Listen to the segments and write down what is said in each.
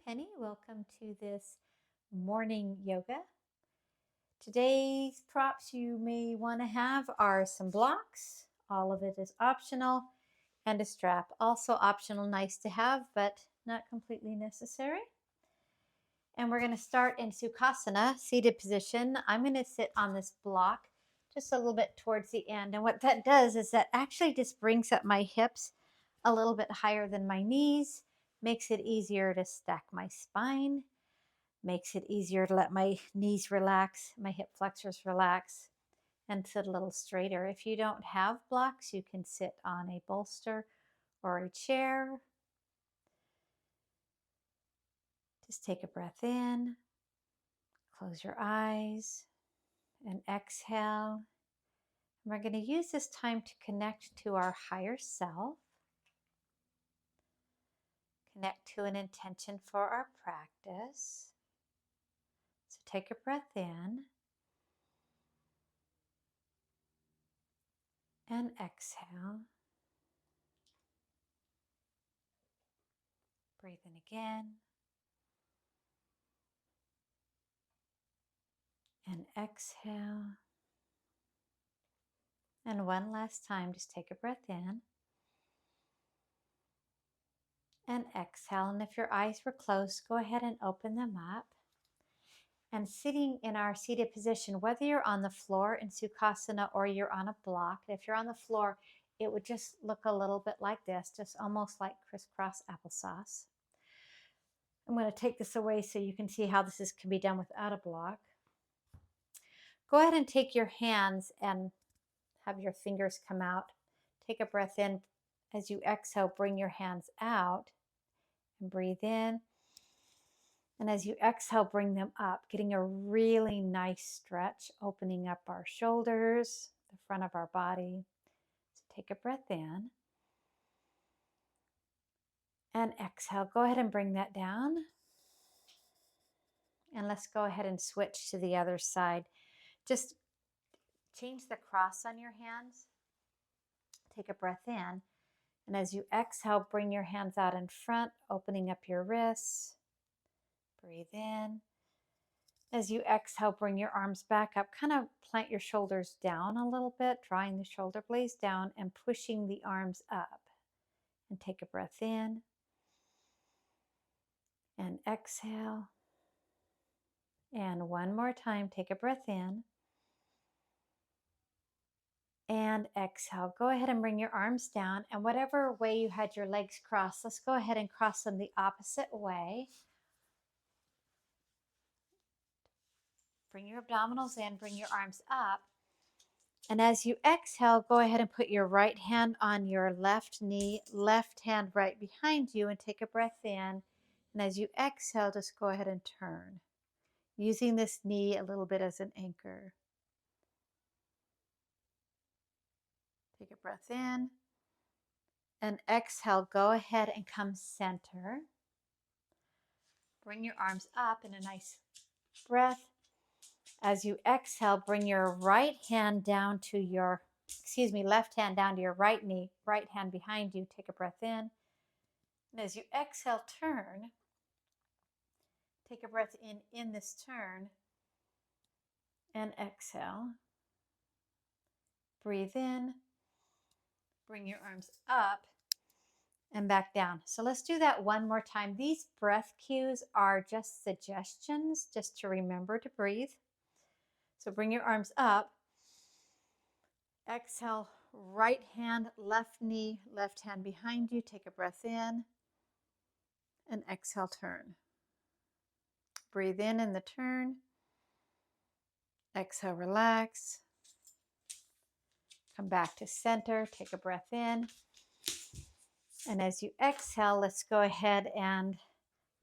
Penny. Welcome to this morning yoga. Today's props you may want to have are some blocks. All of it is optional, and a strap. Also optional, nice to have, but not completely necessary. And we're going to start in Sukhasana, seated position. I'm going to sit on this block just a little bit towards the end. And what that does is that actually just brings up my hips a little bit higher than my knees, makes it easier to stack my spine, makes it easier to let my knees relax, my hip flexors relax, and sit a little straighter. If you don't have blocks, you can sit on a bolster or a chair. Just take a breath in, close your eyes, and exhale. And we're going to use this time to connect to our higher self, connect to an intention for our practice. So take a breath in and exhale. Breathe in again and exhale. And one last time, just take a breath in and exhale. And if your eyes were closed, go ahead and open them up. And sitting in our seated position, whether you're on the floor in Sukhasana or you're on a block, if you're on the floor, it would just look a little bit like this, just almost like crisscross applesauce. I'm going to take this away so you can see how this can be done without a block. Go ahead and take your hands and have your fingers come out. Take a breath in. As you exhale, bring your hands out and breathe in. And as you exhale, bring them up, getting a really nice stretch, opening up our shoulders, the front of our body. So take a breath in and exhale. Go ahead and bring that down. And let's go ahead and switch to the other side. Just change the cross on your hands. Take a breath in. And as you exhale, bring your hands out in front, opening up your wrists. Breathe in. As you exhale, bring your arms back up. Kind of plant your shoulders down a little bit, drawing the shoulder blades down and pushing the arms up. And take a breath in. And exhale. And one more time, take a breath in. And exhale. Go ahead and bring your arms down. And whatever way you had your legs crossed, let's go ahead and cross them the opposite way. Bring your abdominals in, bring your arms up. And as you exhale, go ahead and put your right hand on your left knee, left hand right behind you, and take a breath in. And as you exhale, just go ahead and turn, using this knee a little bit as an anchor. Take a breath in and exhale. Go ahead and come center. Bring your arms up in a nice breath. As you exhale, bring your left hand down to your right knee, right hand behind you. Take a breath in. And as you exhale, turn. Take a breath in this turn. And exhale. Breathe in. Bring your arms up and back down. So let's do that one more time. These breath cues are just suggestions, just to remember to breathe. So bring your arms up. Exhale, right hand, left knee, left hand behind you. Take a breath in and exhale, turn. Breathe in the turn. Exhale, relax. Come back to center. Take a breath in. And as you exhale, let's go ahead and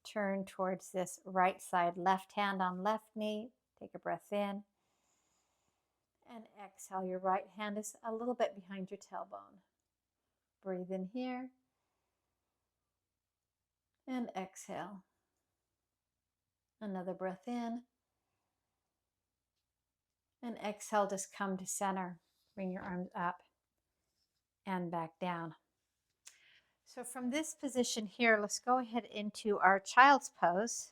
turn towards this right side. Left hand on left knee. Take a breath in. And exhale. Your right hand is a little bit behind your tailbone. Breathe in here. And exhale. Another breath in. And exhale, just come to center. Bring your arms up and back down. So from this position here, let's go ahead into our child's pose.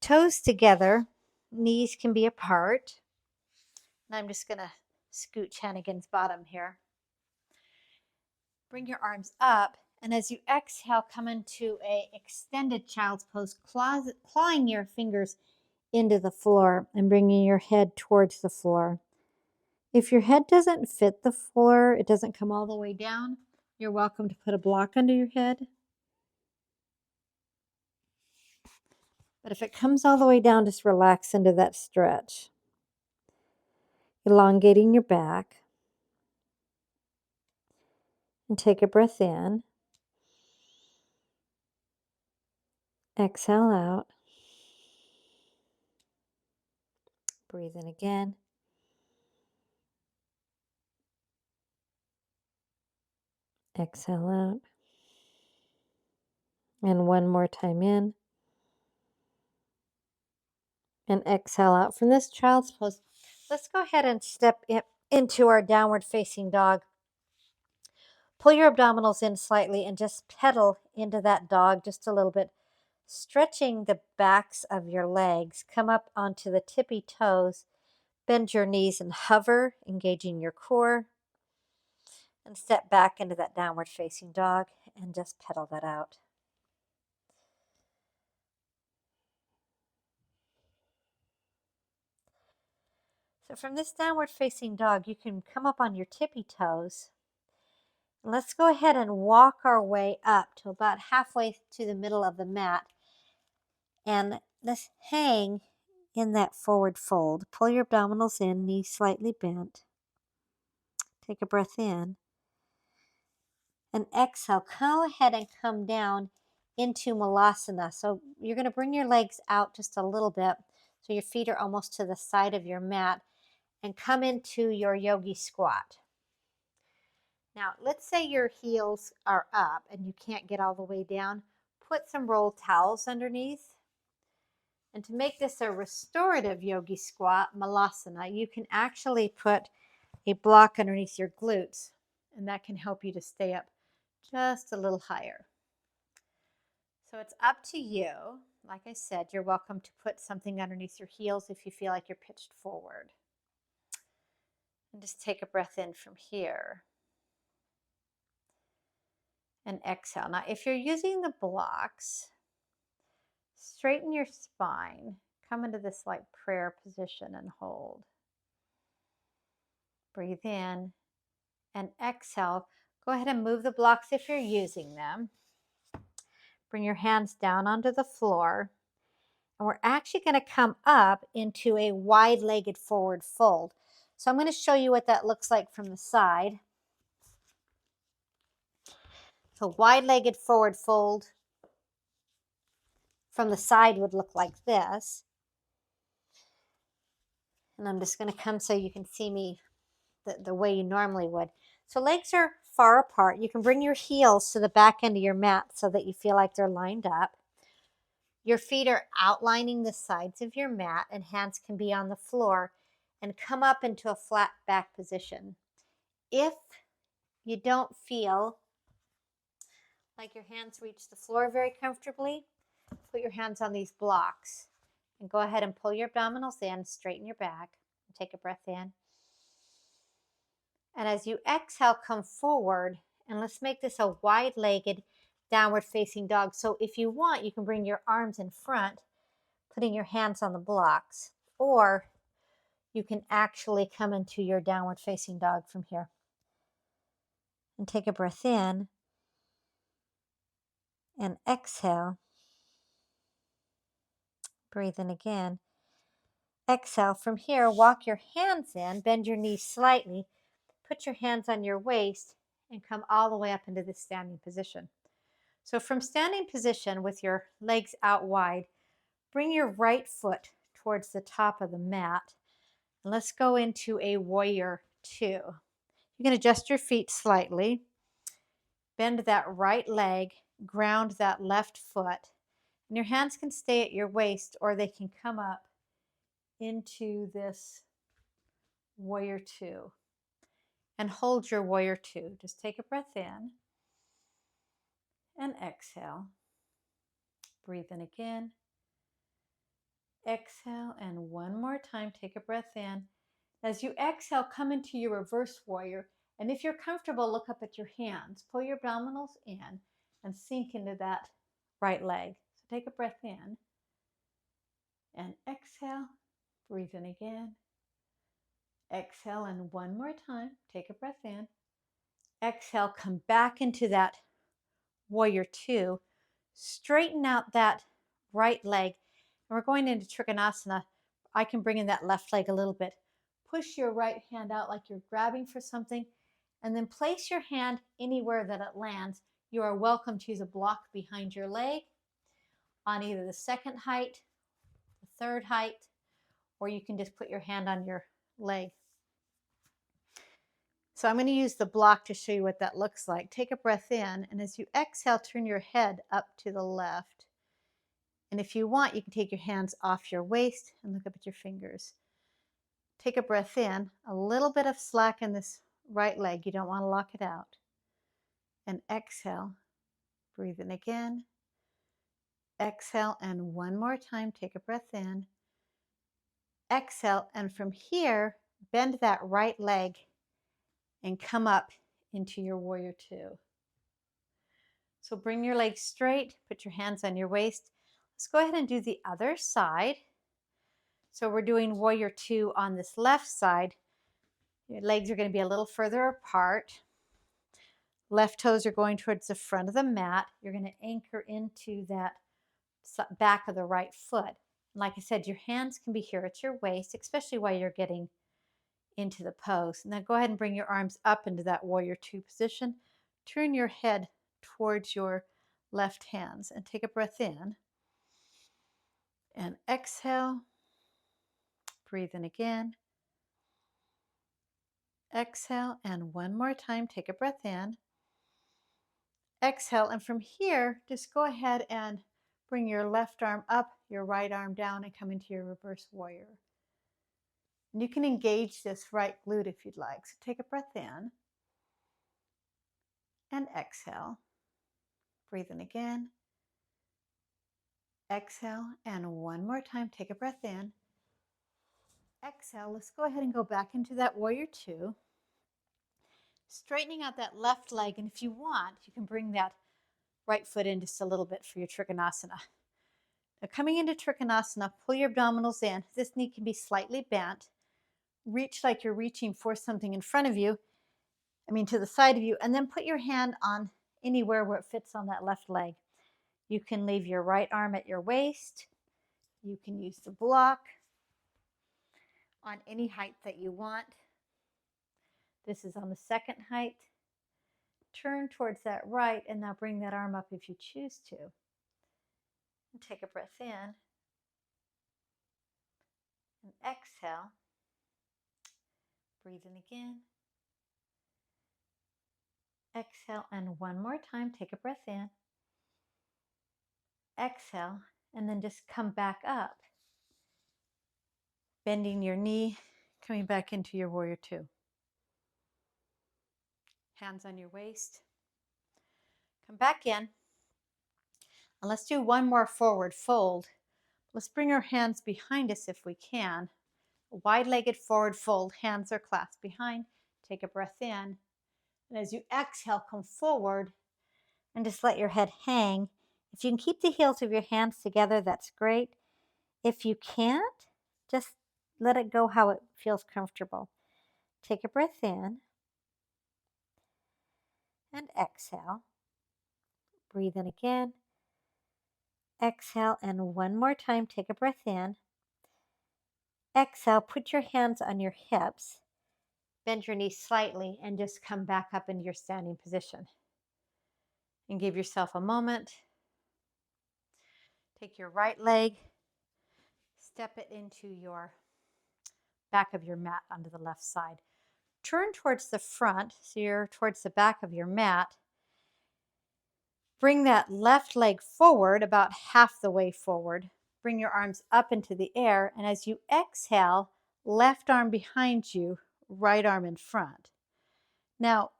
Toes together, knees can be apart. And I'm just going to scooch Hannigan's bottom here. Bring your arms up, and as you exhale, come into a extended child's pose, clawing your fingers into the floor and bringing your head towards the floor. If your head doesn't fit the floor, it doesn't come all the way down, you're welcome to put a block under your head. But if it comes all the way down, just relax into that stretch. Elongating your back. And take a breath in. Exhale out. Breathe in again. Exhale out. And one more time in. And exhale out. From this child's pose, let's go ahead and step into our downward facing dog. Pull your abdominals in slightly and just pedal into that dog just a little bit, stretching the backs of your legs. Come up onto the tippy toes. Bend your knees and hover, engaging your core. And step back into that downward facing dog and just pedal that out. So from this downward facing dog, you can come up on your tippy toes. And let's go ahead and walk our way up to about halfway to the middle of the mat. And let's hang in that forward fold. Pull your abdominals in, knees slightly bent. Take a breath in. And exhale, go ahead and come down into Malasana. So you're going to bring your legs out just a little bit so your feet are almost to the side of your mat, and come into your yogi squat. Now, let's say your heels are up and you can't get all the way down. Put some roll towels underneath. And to make this a restorative yogi squat, Malasana, you can actually put a block underneath your glutes, and that can help you to stay up just a little higher. So it's up to you. Like I said, you're welcome to put something underneath your heels if you feel like you're pitched forward. And just take a breath in from here. And exhale. Now, if you're using the blocks, straighten your spine. Come into this like prayer position and hold. Breathe in and exhale. Go ahead and move the blocks if you're using them. Bring your hands down onto the floor. And we're actually going to come up into a wide-legged forward fold. So I'm going to show you what that looks like from the side. So wide-legged forward fold from the side would look like this. And I'm just going to come so you can see me the way you normally would. So legs are far apart. You can bring your heels to the back end of your mat so that you feel like they're lined up. Your feet are outlining the sides of your mat, and hands can be on the floor, and come up into a flat back position. If you don't feel like your hands reach the floor very comfortably, put your hands on these blocks and go ahead and pull your abdominals in, straighten your back, and take a breath in. And as you exhale, come forward, and let's make this a wide-legged downward facing dog. So if you want, you can bring your arms in front, putting your hands on the blocks, or you can actually come into your downward facing dog from here. And take a breath in and exhale. Breathe in again. Exhale. From here, walk your hands in, bend your knees slightly, put your hands on your waist, and come all the way up into this standing position. So from standing position with your legs out wide, bring your right foot towards the top of the mat. And let's go into a warrior two. You can adjust your feet slightly. Bend that right leg, ground that left foot. And your hands can stay at your waist, or they can come up into this warrior two. and hold your warrior two. Just take a breath in and exhale. Breathe in again. Exhale, and one more time, take a breath in. As you exhale, come into your reverse warrior. And if you're comfortable, look up at your hands. Pull your abdominals in and sink into that right leg. So take a breath in and exhale. Breathe in again. Exhale, and one more time, take a breath in. Exhale, come back into that warrior two. Straighten out that right leg. And we're going into Trikonasana. I can bring in that left leg a little bit. Push your right hand out like you're grabbing for something, and then place your hand anywhere that it lands. You are welcome to use a block behind your leg on either the second height, the third height, or you can just put your hand on your leg. So I'm going to use the block to show you what that looks like. Take a breath in, and as you exhale, turn your head up to the left. And if you want, you can take your hands off your waist and look up at your fingers. Take a breath in, a little bit of slack in this right leg. You don't want to lock it out. And exhale. Breathe in again. Exhale, and one more time, take a breath in. Exhale, and from here, bend that right leg and come up into your warrior two. So bring your legs straight, put your hands on your waist. Let's go ahead and do the other side. So we're doing warrior two on this left side. Your legs are going to be a little further apart. Left toes are going towards the front of the mat. You're going to anchor into that back of the right foot. And like I said, your hands can be here at your waist, especially while you're getting into the pose. And then go ahead and bring your arms up into that warrior two position. Turn your head towards your left hands and take a breath in. And exhale. Breathe in again. Exhale, and one more time, take a breath in. Exhale, and from here, just go ahead and bring your left arm up, your right arm down, and come into your reverse warrior. And you can engage this right glute if you'd like. So take a breath in and exhale. Breathe in again. Exhale, and one more time, take a breath in. Exhale, let's go ahead and go back into that warrior two. Straightening out that left leg, and if you want, you can bring that right foot in just a little bit for your Trikonasana. Now coming into Trikonasana, pull your abdominals in. This knee can be slightly bent. Reach like you're reaching for something in front of you, to the side of you, and then put your hand on anywhere where it fits on that left leg. You can leave your right arm at your waist. You can use the block on any height that you want. This is on the second height. Turn towards that right, and now bring that arm up if you choose to. And take a breath in. And exhale. Breathe in again. Exhale, and one more time, take a breath in. Exhale, and then just come back up. Bending your knee, coming back into your warrior two. Hands on your waist. Come back in. And let's do one more forward fold. Let's bring our hands behind us if we can. A wide-legged forward fold, hands are clasped behind. Take a breath in. And as you exhale, come forward and just let your head hang. If you can keep the heels of your hands together, that's great. If you can't, just let it go how it feels comfortable. Take a breath in and exhale. Breathe in again. Exhale, and one more time, take a breath in. Exhale, put your hands on your hips. Bend your knees slightly and just come back up into your standing position. And give yourself a moment. Take your right leg, step it into your back of your mat onto the left side. Turn towards the front, so you're towards the back of your mat. Bring that left leg forward, about half the way forward. Bring your arms up into the air, and as you exhale, left arm behind you, right arm in front. Now,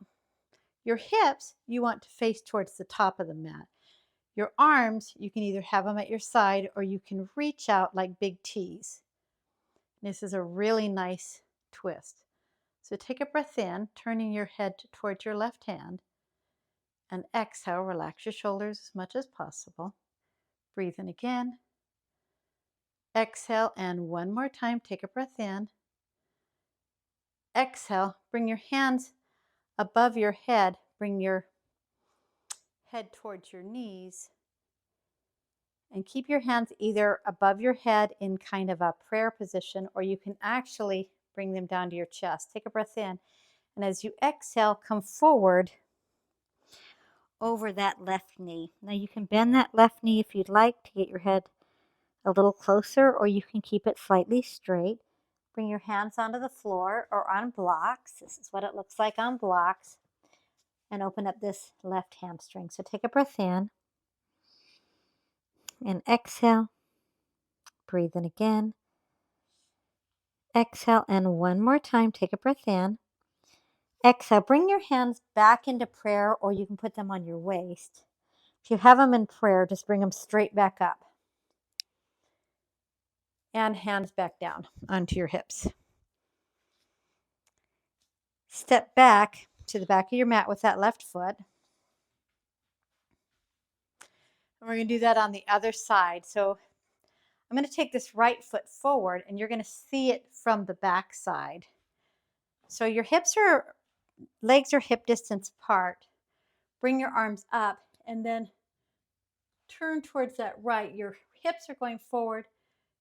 your hips, you want to face towards the top of the mat. Your arms, you can either have them at your side or you can reach out like big T's. This is a really nice twist. So take a breath in, turning your head towards your left hand, and exhale, relax your shoulders as much as possible. Breathe in again. Exhale, and one more time, take a breath in. Exhale, bring your hands above your head, bring your head towards your knees, and keep your hands either above your head in kind of a prayer position, or you can actually bring them down to your chest. Take a breath in, and as you exhale, come forward over that left knee. Now you can bend that left knee if you'd like to get your head a little closer, or you can keep it slightly straight. Bring your hands onto the floor or on blocks. This is what it looks like on blocks. And open up this left hamstring. So take a breath in and exhale. Breathe in again. Exhale, and one more time, take a breath in. Exhale, bring your hands back into prayer, or you can put them on your waist. If you have them in prayer, just bring them straight back up. And hands back down onto your hips. Step back to the back of your mat with that left foot. And we're going to do that on the other side. So I'm going to take this right foot forward, and you're going to see it from the back side. So your legs are hip distance apart. Bring your arms up and then turn towards that right. Your hips are going forward.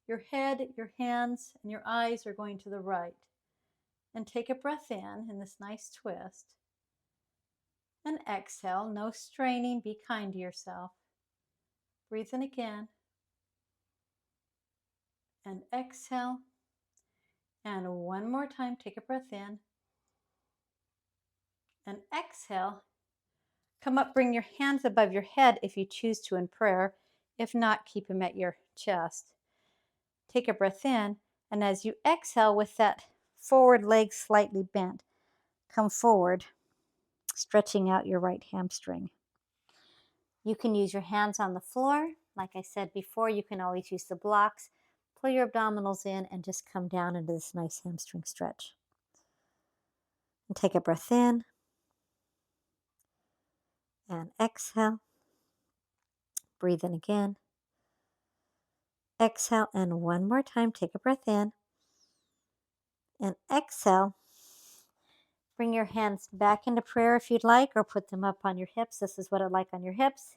Your head, your hands, and your eyes are going to the right. And take a breath in this nice twist. And exhale, no straining, be kind to yourself. Breathe in again. And exhale. And one more time, take a breath in. And exhale. Come up, bring your hands above your head if you choose to in prayer. If not, keep them at your chest. Take a breath in, and as you exhale with that forward leg slightly bent, come forward, stretching out your right hamstring. You can use your hands on the floor. Like I said before, you can always use the blocks. Pull your abdominals in and just come down into this nice hamstring stretch. And take a breath in and exhale. Breathe in again. Exhale, and one more time, take a breath in and exhale. Bring your hands back into prayer if you'd like, or put them up on your hips. This is what I like on your hips.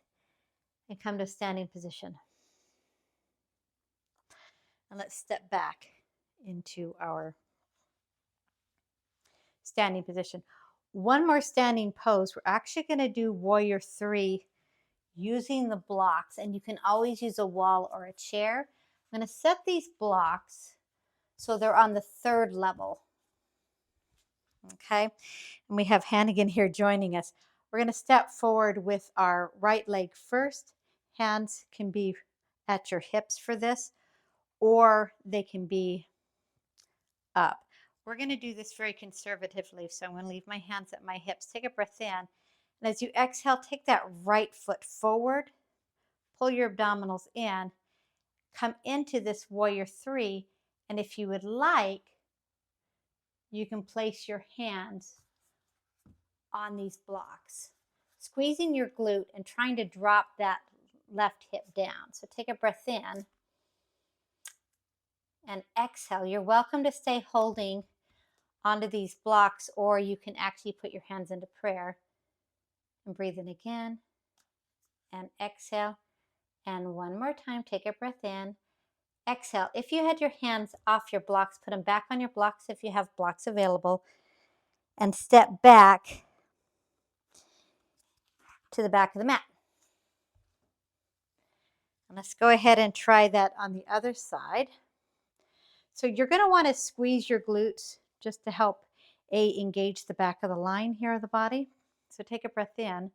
And come to standing position. And let's step back into our standing position. One more standing pose. We're actually going to do warrior 3 using the blocks, and you can always use a wall or a chair. I'm going to set these blocks so they're on the 3rd level. Okay, and we have Hannigan here joining us. We're going to step forward with our right leg first. Hands can be at your hips for this, or they can be up. We're going to do this very conservatively, so I'm going to leave my hands at my hips. Take a breath in, and as you exhale, take that right foot forward, pull your abdominals in, come into this warrior 3, and if you would like, you can place your hands on these blocks, squeezing your glute and trying to drop that left hip down. So take a breath in and exhale. You're welcome to stay holding onto these blocks, or you can actually put your hands into prayer. And breathe in again and exhale. And one more time, take a breath in. Exhale. If you had your hands off your blocks, put them back on your blocks if you have blocks available, and step back to the back of the mat. And let's go ahead and try that on the other side. So you're going to want to squeeze your glutes just to help engage the back of the line here of the body. So take a breath in.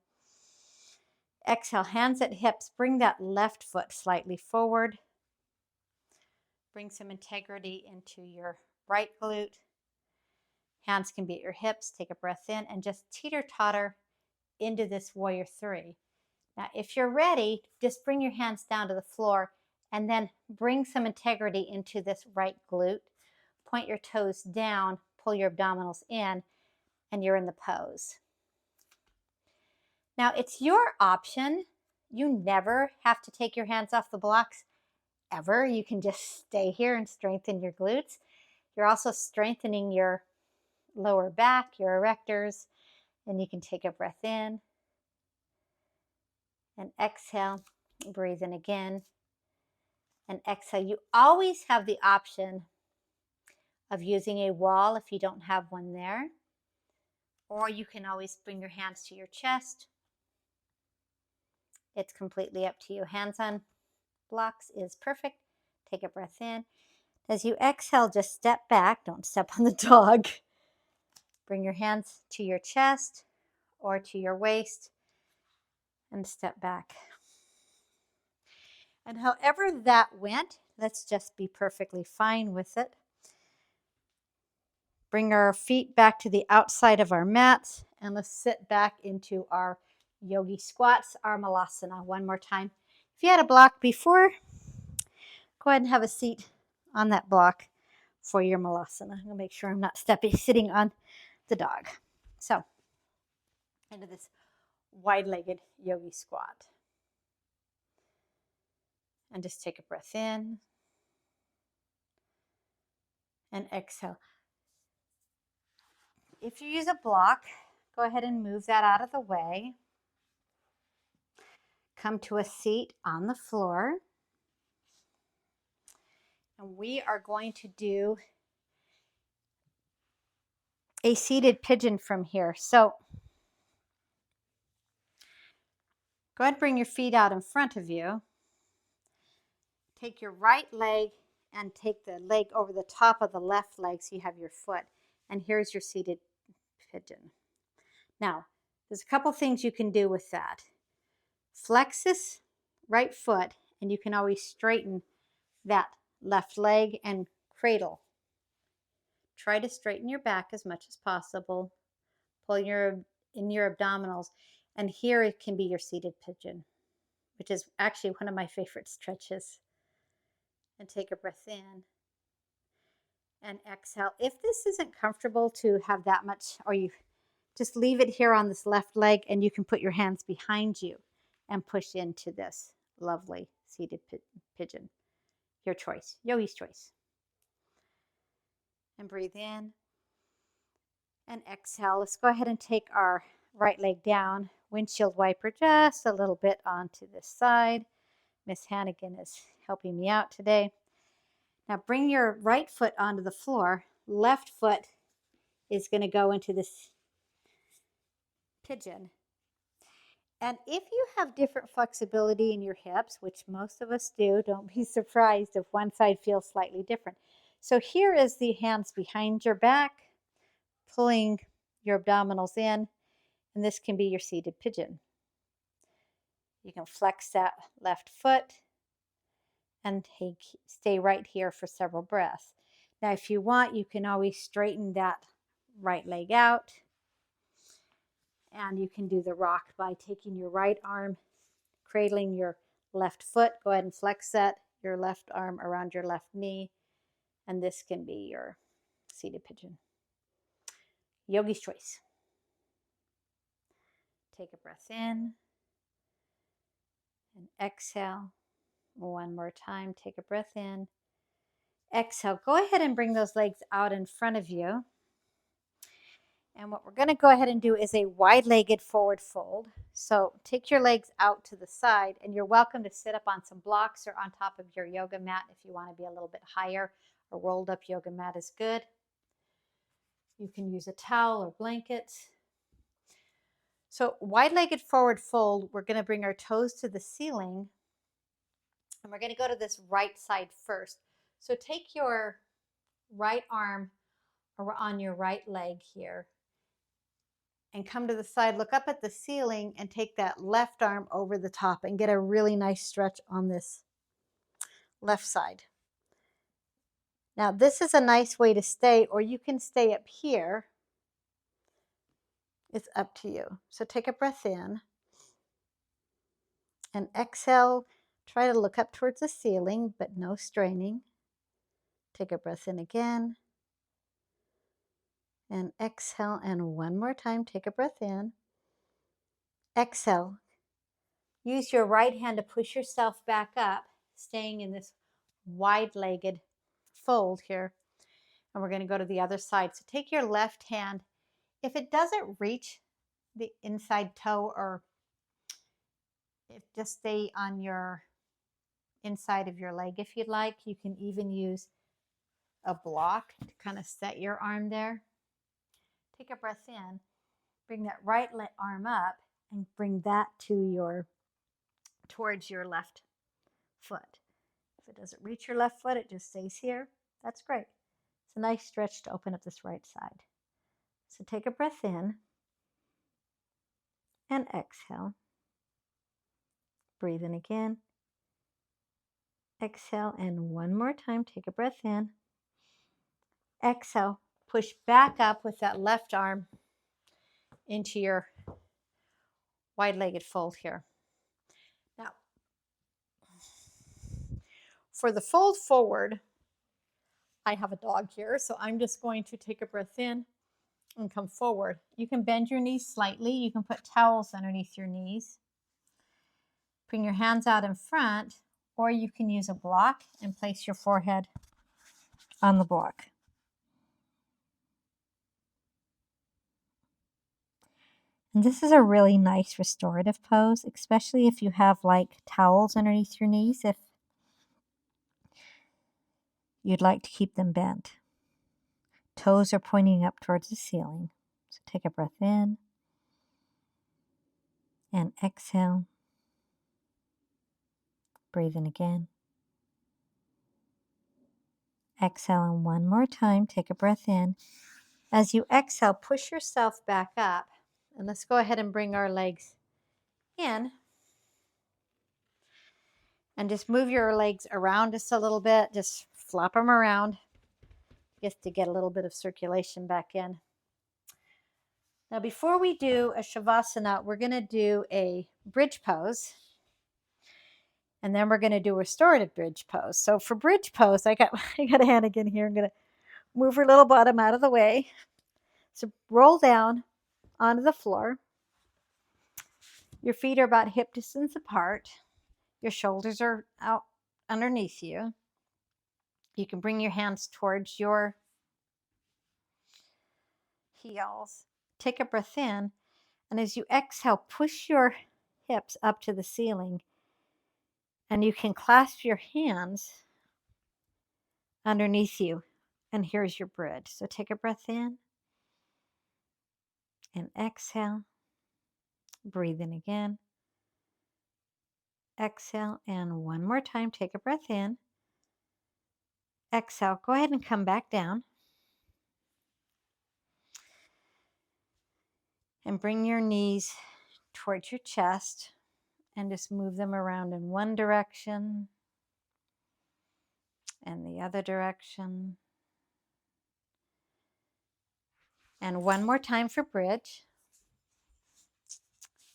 Exhale, hands at hips. Bring that left foot slightly forward. Bring some integrity into your right glute. Hands can be at your hips. Take a breath in and just teeter-totter into this warrior three. Now, if you're ready, just bring your hands down to the floor and then bring some integrity into this right glute. Point your toes down, pull your abdominals in, and you're in the pose. Now, it's your option. You never have to take your hands off the blocks, ever. You can just stay here and strengthen your glutes. You're also strengthening your lower back, your erectors, and you can take a breath in and exhale. Breathe in again and exhale. You always have the option of using a wall if you don't have one there, or you can always bring your hands to your chest. It's completely up to you. Hands on blocks is perfect. Take a breath in. As you exhale, just step back. Don't step on the dog. Bring your hands to your chest or to your waist and step back. And however that went, let's just be perfectly fine with it. Bring our feet back to the outside of our mats and let's sit back into our yogi squats, our malasana. One more time. If you had a block before, go ahead and have a seat on that block for your malasana. I'm going to make sure I'm not sitting on the dog. So, into this wide-legged yogi squat. And just take a breath in and exhale. If you use a block, go ahead and move that out of the way. Come to a seat on the floor. And we are going to do a seated pigeon from here. So go ahead and bring your feet out in front of you. Take your right leg and take the leg over the top of the left leg so you have your foot. And here's your seated pigeon. Now, there's a couple things you can do with that. Flex this right foot, and you can always straighten that left leg and cradle. Try to straighten your back as much as possible. Pull in your abdominals, and here it can be your seated pigeon, which is actually one of my favorite stretches. And take a breath in and exhale. If this isn't comfortable to have that much, or you just leave it here on this left leg, and you can put your hands behind you and push into this lovely seated pigeon. Your choice, yogi's choice. And breathe in and exhale. Let's go ahead and take our right leg down. Windshield wiper just a little bit onto this side. Miss Hannigan is helping me out today. Now bring your right foot onto the floor. Left foot is going to go into this pigeon. And if you have different flexibility in your hips, which most of us do, don't be surprised if one side feels slightly different. So here is the hands behind your back, pulling your abdominals in, and this can be your seated pigeon. You can flex that left foot and stay right here for several breaths. Now, if you want, you can always straighten that right leg out. And you can do the rock by taking your right arm, cradling your left foot. Go ahead and flex that, your left arm around your left knee. And this can be your seated pigeon. Yogi's choice. Take a breath in and exhale. One more time. Take a breath in. Exhale. Go ahead and bring those legs out in front of you. And what we're going to go ahead and do is a wide-legged forward fold. So take your legs out to the side, and you're welcome to sit up on some blocks or on top of your yoga mat if you want to be a little bit higher. A rolled up yoga mat is good. You can use a towel or blankets. So wide-legged forward fold, we're going to bring our toes to the ceiling, and we're going to go to this right side first. So take your right arm on your right leg here and come to the side, look up at the ceiling, and take that left arm over the top and get a really nice stretch on this left side. Now, this is a nice way to stay, or you can stay up here It's up to you. So take a breath in and exhale. Try to look up towards the ceiling, but no straining. Take a breath in again and exhale. And one more time, take a breath in. Exhale. Use your right hand to push yourself back up, staying in this wide-legged fold here. And we're going to go to the other side. So take your left hand. If it doesn't reach the inside toe, or if just stay on your inside of your leg if you'd like. You can even use a block to kind of set your arm there. Take a breath in. Bring that right arm up and bring that towards your left foot. If it doesn't reach your left foot, it just stays here. That's great. It's a nice stretch to open up this right side. So take a breath in and exhale. Breathe in again. Exhale, and one more time, take a breath in. Exhale, push back up with that left arm into your wide-legged fold here. Now, for the fold forward, I have a dog here, so I'm just going to take a breath in and come forward. You can bend your knees slightly. You can put towels underneath your knees. Bring your hands out in front, or you can use a block and place your forehead on the block. And this is a really nice restorative pose, especially if you have like towels underneath your knees, if you'd like to keep them bent. Toes are pointing up towards the ceiling. So take a breath in and exhale. Breathe in again. Exhale, and one more time, take a breath in. As you exhale, push yourself back up. And let's go ahead and bring our legs in. And just move your legs around just a little bit. Just flop them around just to get a little bit of circulation back in. Now, before we do a Shavasana, we're going to do a bridge pose. And then we're going to do a restorative bridge pose. So for bridge pose, I got a Hannigan here. I'm going to move her little bottom out of the way. So roll down onto the floor. Your feet are about hip distance apart. Your shoulders are out underneath you. You can bring your hands towards your heels. Take a breath in. And as you exhale, push your hips up to the ceiling. And you can clasp your hands underneath you. And here's your bridge. So take a breath in and exhale. Breathe in again. Exhale, and one more time, take a breath in. Exhale, go ahead and come back down. And bring your knees towards your chest and just move them around in one direction and the other direction. And one more time for bridge.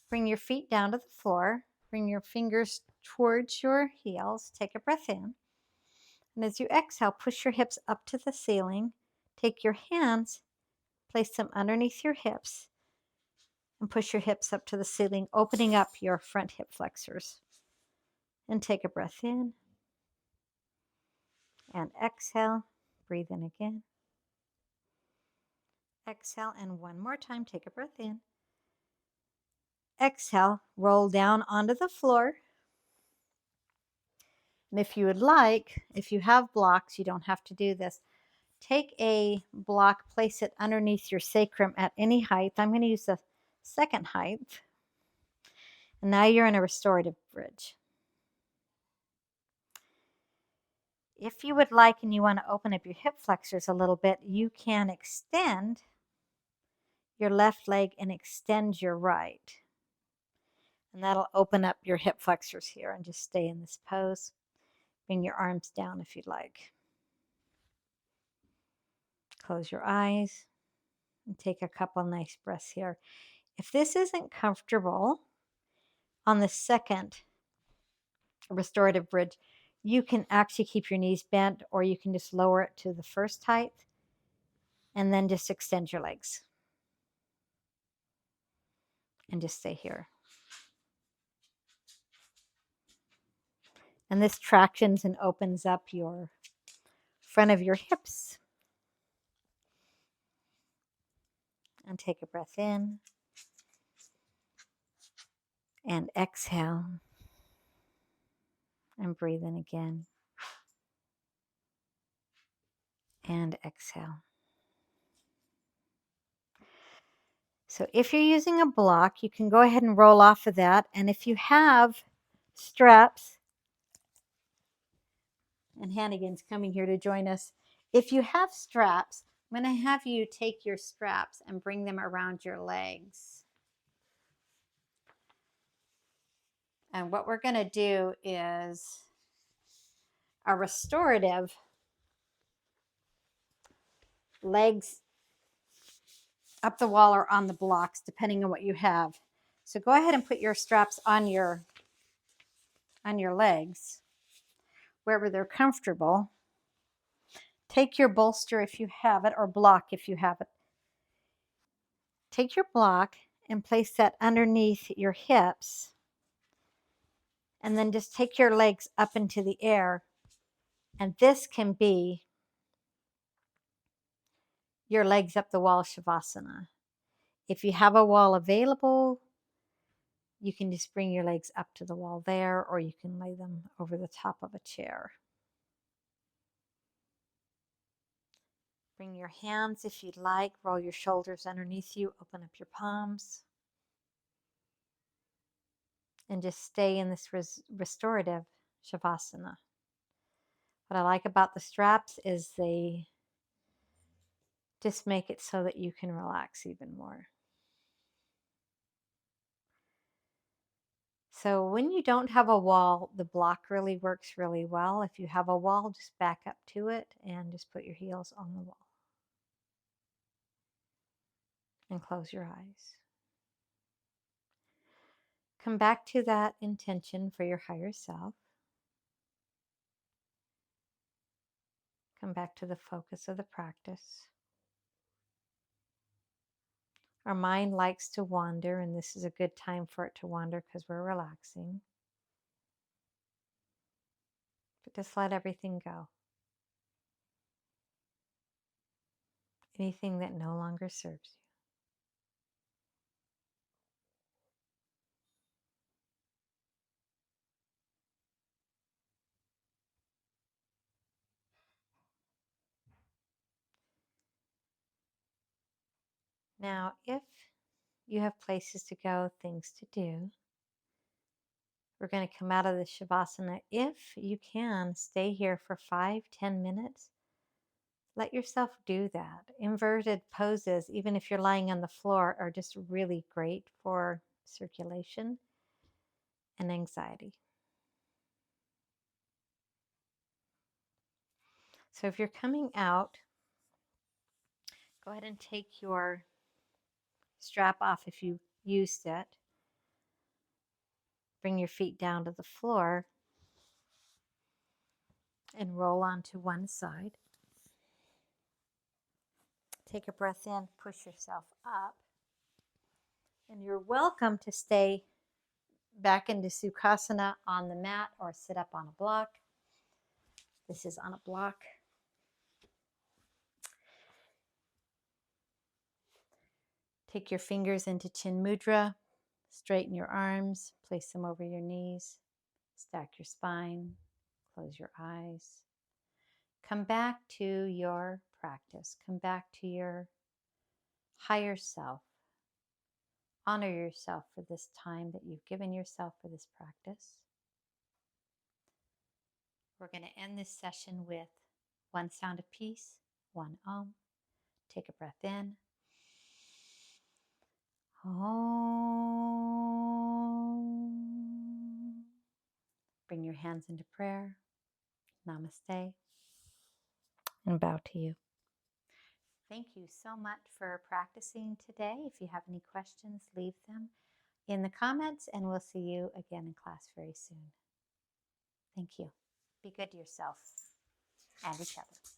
Bring your feet down to the floor. Bring your fingers towards your heels. Take a breath in. And as you exhale, push your hips up to the ceiling. Take your hands, place them underneath your hips, and push your hips up to the ceiling, opening up your front hip flexors. And take a breath in. And exhale. Breathe in again. Exhale, and one more time, take a breath in. Exhale, roll down onto the floor. And if you would like, if you have blocks, you don't have to do this. Take a block, place it underneath your sacrum at any height. I'm going to use the second height. And now you're in a restorative bridge. If you would like and you want to open up your hip flexors a little bit, you can extend your left leg and extend your right. And that'll open up your hip flexors here, and just stay in this pose. Bring your arms down if you'd like. Close your eyes And take a couple nice breaths here. If this isn't comfortable, on the second restorative bridge, you can actually keep your knees bent, or you can just lower it to the first height and then just extend your legs and just stay here. And this tractions and opens up your front of your hips. And take a breath in and exhale and breathe in again and exhale. So if you're using a block, you can go ahead and roll off of that. And if you have straps, and Hannigan's coming here to join us. If you have straps, I'm going to have you take your straps and bring them around your legs. And what we're going to do is a restorative legs up the wall or on the blocks, depending on what you have. So go ahead and put your straps on your legs, wherever they're comfortable. Take your bolster if you have it, or block if you have it. Take your block and place that underneath your hips. And then just take your legs up into the air. And this can be your legs up the wall Shavasana. If you have a wall available, you can just bring your legs up to the wall there, or you can lay them over the top of a chair. Bring your hands if you'd like, roll your shoulders underneath you, open up your palms. And just stay in this restorative Shavasana. What I like about the straps is they just make it so that you can relax even more. So when you don't have a wall, the block really works really well. If you have a wall, just back up to it and just put your heels on the wall. And close your eyes. Come back to that intention for your higher self. Come back to the focus of the practice. Our mind likes to wander, and this is a good time for it to wander because we're relaxing. But just let everything go. Anything that no longer serves you. Now, if you have places to go, things to do, we're going to come out of the Shavasana. If you can, stay here for 5-10 minutes. Let yourself do that. Inverted poses, even if you're lying on the floor, are just really great for circulation and anxiety. So if you're coming out, go ahead and take your strap off if you used it. Bring your feet down to the floor and roll onto one side. Take a breath in, push yourself up. And you're welcome to stay back into Sukhasana on the mat or sit up on a block. This is on a block. Take your fingers into Chin Mudra. Straighten your arms. Place them over your knees. Stack your spine. Close your eyes. Come back to your practice. Come back to your higher self. Honor yourself for this time that you've given yourself for this practice. We're going to end this session with one sound of peace, one Om. Take a breath in. Om. Bring your hands into prayer. Namaste. And bow to you. Thank you so much for practicing today. If you have any questions, leave them in the comments, and we'll see you again in class very soon. Thank you. Be good to yourself and each other.